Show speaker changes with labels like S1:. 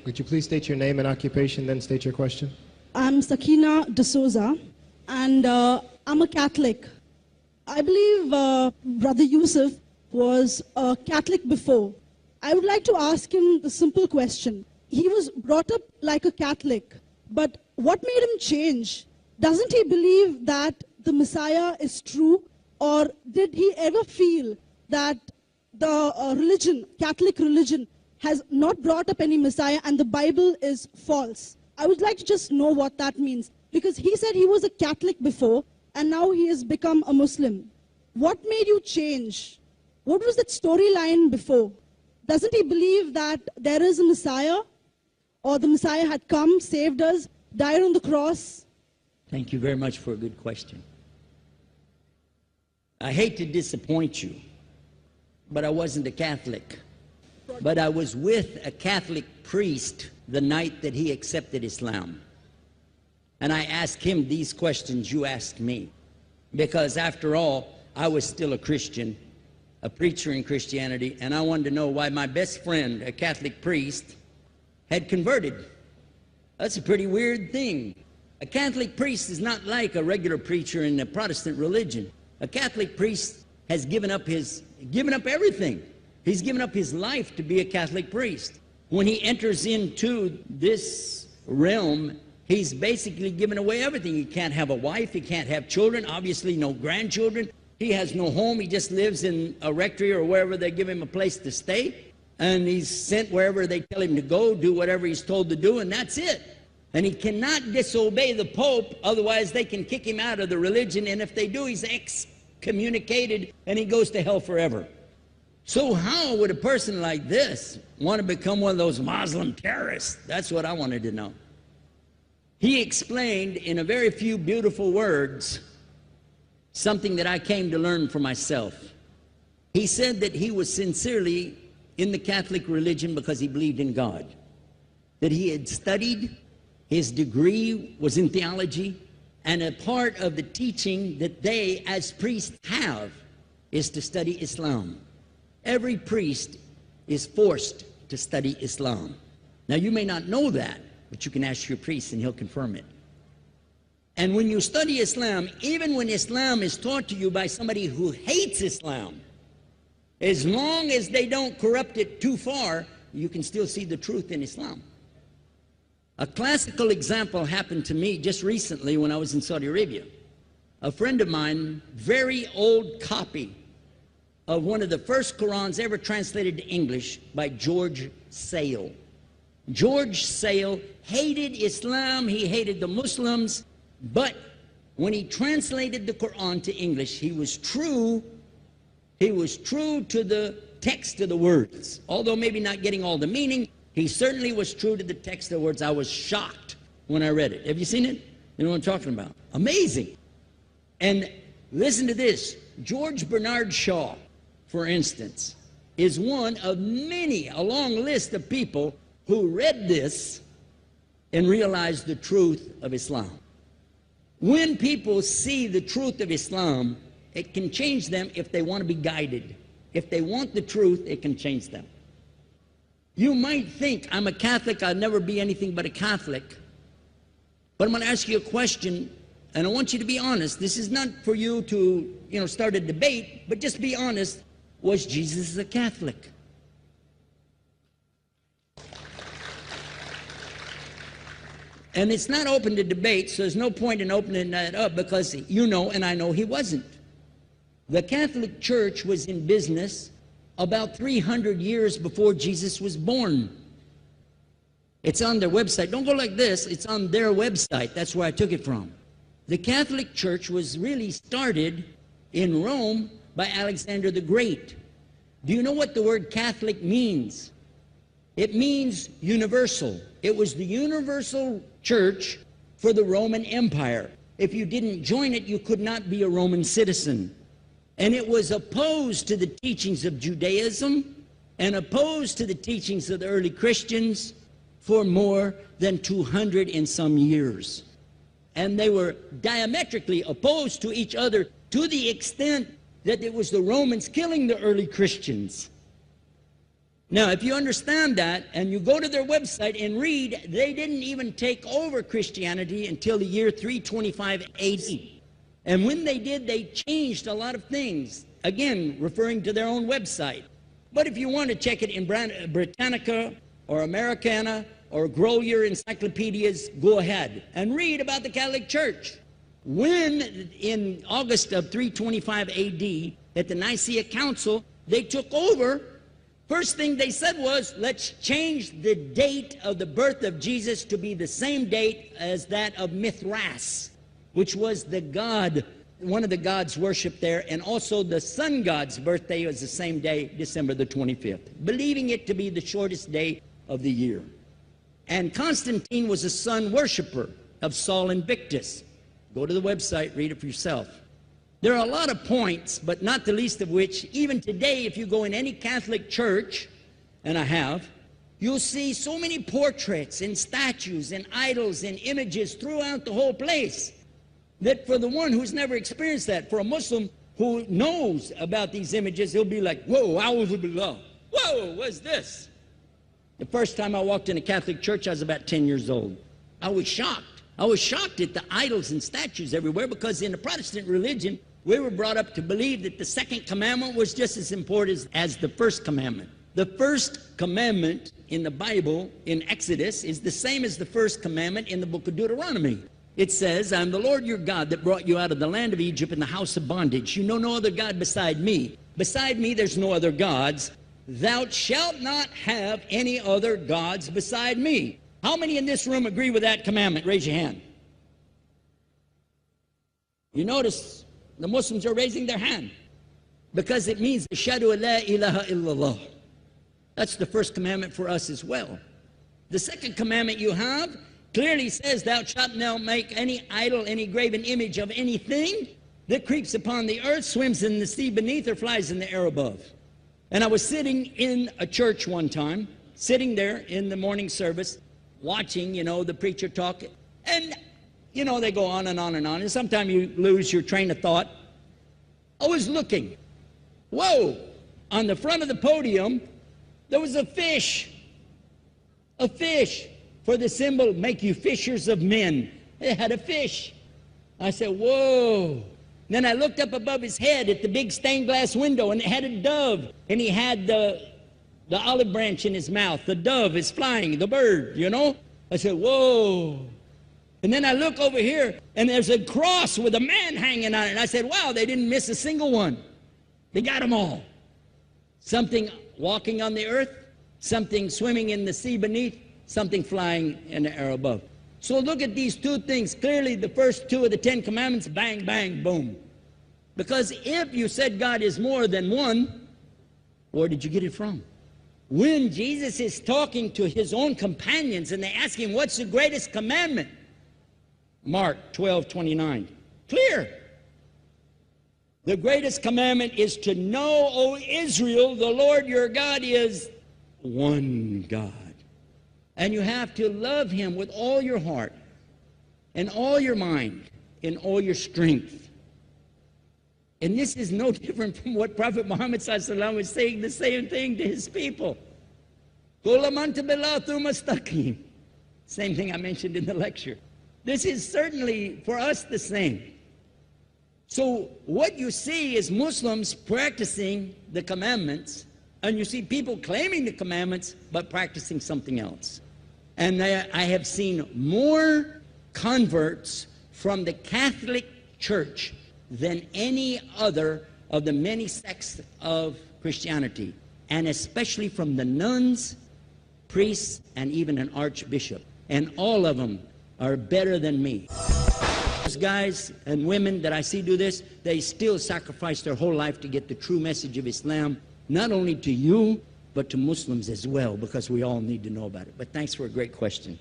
S1: Would you please state your name and occupation, then state your question?
S2: I'm Sakina D'Souza, and I'm a Catholic. I believe Brother Yusuf was a Catholic before. I would like to ask him the simple question. He was brought up like a Catholic, but what made him change? Doesn't he believe that the Messiah is true, or did he ever feel that the religion, Catholic religion, has not brought up any Messiah and the Bible is false? I would like to just know what that means, because he said he was a Catholic before and now he has become a Muslim. What made you change? What was that storyline before? Doesn't he believe that there is a Messiah, or the Messiah had come, saved us, died on the cross?
S3: Thank you very much for a good question. I hate to disappoint you, but I wasn't a Catholic. But I was with a Catholic priest the night that he accepted Islam. And I asked him these questions you asked me. Because after all, I was still a Christian, a preacher in Christianity, and I wanted to know why my best friend, a Catholic priest, had converted. That's a pretty weird thing. A Catholic priest is not like a regular preacher in the Protestant religion. A Catholic priest has given up everything. He's given up his life to be a Catholic priest. When he enters into this realm, he's basically given away everything. He can't have a wife, he can't have children, obviously no grandchildren. He has no home, he just lives in a rectory or wherever they give him a place to stay. And he's sent wherever they tell him to go, do whatever he's told to do, and that's it. And he cannot disobey the Pope, otherwise they can kick him out of the religion, and if they do, he's excommunicated and he goes to hell forever. So how would a person like this want to become one of those Muslim terrorists? That's what I wanted to know. He explained in a very few beautiful words something that I came to learn for myself. He said that he was sincerely in the Catholic religion because he believed in God, that he had studied, his degree was in theology, and a part of the teaching that they as priests have is to study Islam. Every priest is forced to study Islam. Now you may not know that, but you can ask your priest and he'll confirm it. And when you study Islam, even when Islam is taught to you by somebody who hates Islam, as long as they don't corrupt it too far, you can still see the truth in Islam. A classical example happened to me just recently when I was in Saudi Arabia. A friend of mine, very old copy of one of the first Qurans ever translated to English by George Sale. George Sale hated Islam, he hated the Muslims, but when he translated the Quran to English, he was true to the text of the words. Although maybe not getting all the meaning, he certainly was true to the text of the words. I was shocked when I read it. Have you seen it? You know what I'm talking about? Amazing. And listen to this. George Bernard Shaw, for instance, is one of many, a long list of people who read this and realized the truth of Islam. When people see the truth of Islam, it can change them if they want to be guided. If they want the truth, it can change them. You might think, I'm a Catholic, I'll never be anything but a Catholic. But I'm going to ask you a question, and I want you to be honest. This is not for you to, start a debate, but just be honest. Was Jesus a Catholic? And it's not open to debate, so there's no point in opening that up, because you know and I know he wasn't. The Catholic Church was in business about 300 years before Jesus was born. It's on their website. Don't go like this. It's on their website. That's where I took it from. The Catholic Church was really started in Rome by Alexander the Great. Do you know what the word Catholic means? It means universal. It was the universal church for the Roman Empire. If you didn't join it, you could not be a Roman citizen. And it was opposed to the teachings of Judaism and opposed to the teachings of the early Christians for more than 200 and some years. And they were diametrically opposed to each other to the extent that it was the Romans killing the early Christians. Now, if you understand that, and you go to their website and read, they didn't even take over Christianity until the year 325 AD. And when they did, they changed a lot of things, again, referring to their own website. But if you want to check it in Britannica or Americana or grow your encyclopedias, go ahead and read about the Catholic Church. When, in August of 325 AD, at the Nicaea Council, they took over, first thing they said was, let's change the date of the birth of Jesus to be the same date as that of Mithras, which was the god, one of the gods worshipped there, and also the sun god's birthday was the same day, December the 25th, believing it to be the shortest day of the year. And Constantine was a sun worshiper of Saul Invictus. Go to the website, read it for yourself. There are a lot of points, but not the least of which, even today, if you go in any Catholic church, and I have, you'll see so many portraits and statues and idols and images throughout the whole place that for the one who's never experienced that, for a Muslim who knows about these images, he'll be like, whoa, a'udhu billah. Whoa, what's this? The first time I walked in a Catholic church, I was about 10 years old. I was shocked. I was shocked at the idols and statues everywhere, because in the Protestant religion, we were brought up to believe that the second commandment was just as important as the first commandment. The first commandment in the Bible, in Exodus, is the same as the first commandment in the book of Deuteronomy. It says, I'm the Lord your God that brought you out of the land of Egypt in the house of bondage. You know no other God beside me. Beside me there's no other gods. Thou shalt not have any other gods beside me. How many in this room agree with that commandment? Raise your hand. You notice the Muslims are raising their hand because it means Ashhadu an la ilaha illallah. That's the first commandment for us as well. The second commandment you have clearly says, thou shalt not make any idol, any graven image of anything that creeps upon the earth, swims in the sea beneath, or flies in the air above. And I was sitting in a church one time, sitting there in the morning service, watching, the preacher talk, and, they go on and on and on, and sometimes you lose your train of thought. I was looking. Whoa! On the front of the podium, there was a fish. A fish. For the symbol, make you fishers of men. It had a fish. I said, whoa. Then I looked up above his head at the big stained glass window, and it had a dove, and he had the olive branch in his mouth. The dove is flying, the bird, I said, whoa. And then I look over here, and there's a cross with a man hanging on it. And I said, wow, they didn't miss a single one. They got them all. Something walking on the earth, something swimming in the sea beneath, something flying in the air above. So look at these two things. Clearly, the first two of the 10 commandments, bang, bang, boom. Because if you said God is more than one, where did you get it from? When Jesus is talking to his own companions and they ask him, what's the greatest commandment? Mark 12:29. Clear. The greatest commandment is to know, O Israel, the Lord your God is one God. And you have to love him with all your heart and all your mind and all your strength. And this is no different from what Prophet Muhammad ﷺ was saying, the same thing to his people. Same thing I mentioned in the lecture. This is certainly for us the same. So what you see is Muslims practicing the commandments, and you see people claiming the commandments but practicing something else. And I have seen more converts from the Catholic Church than any other of the many sects of Christianity, and especially from the nuns, priests, and even an archbishop. And all of them are better than me. Those guys and women that I see do this, they still sacrifice their whole life to get the true message of Islam, not only to you, but to Muslims as well, because we all need to know about it. But thanks for a great question.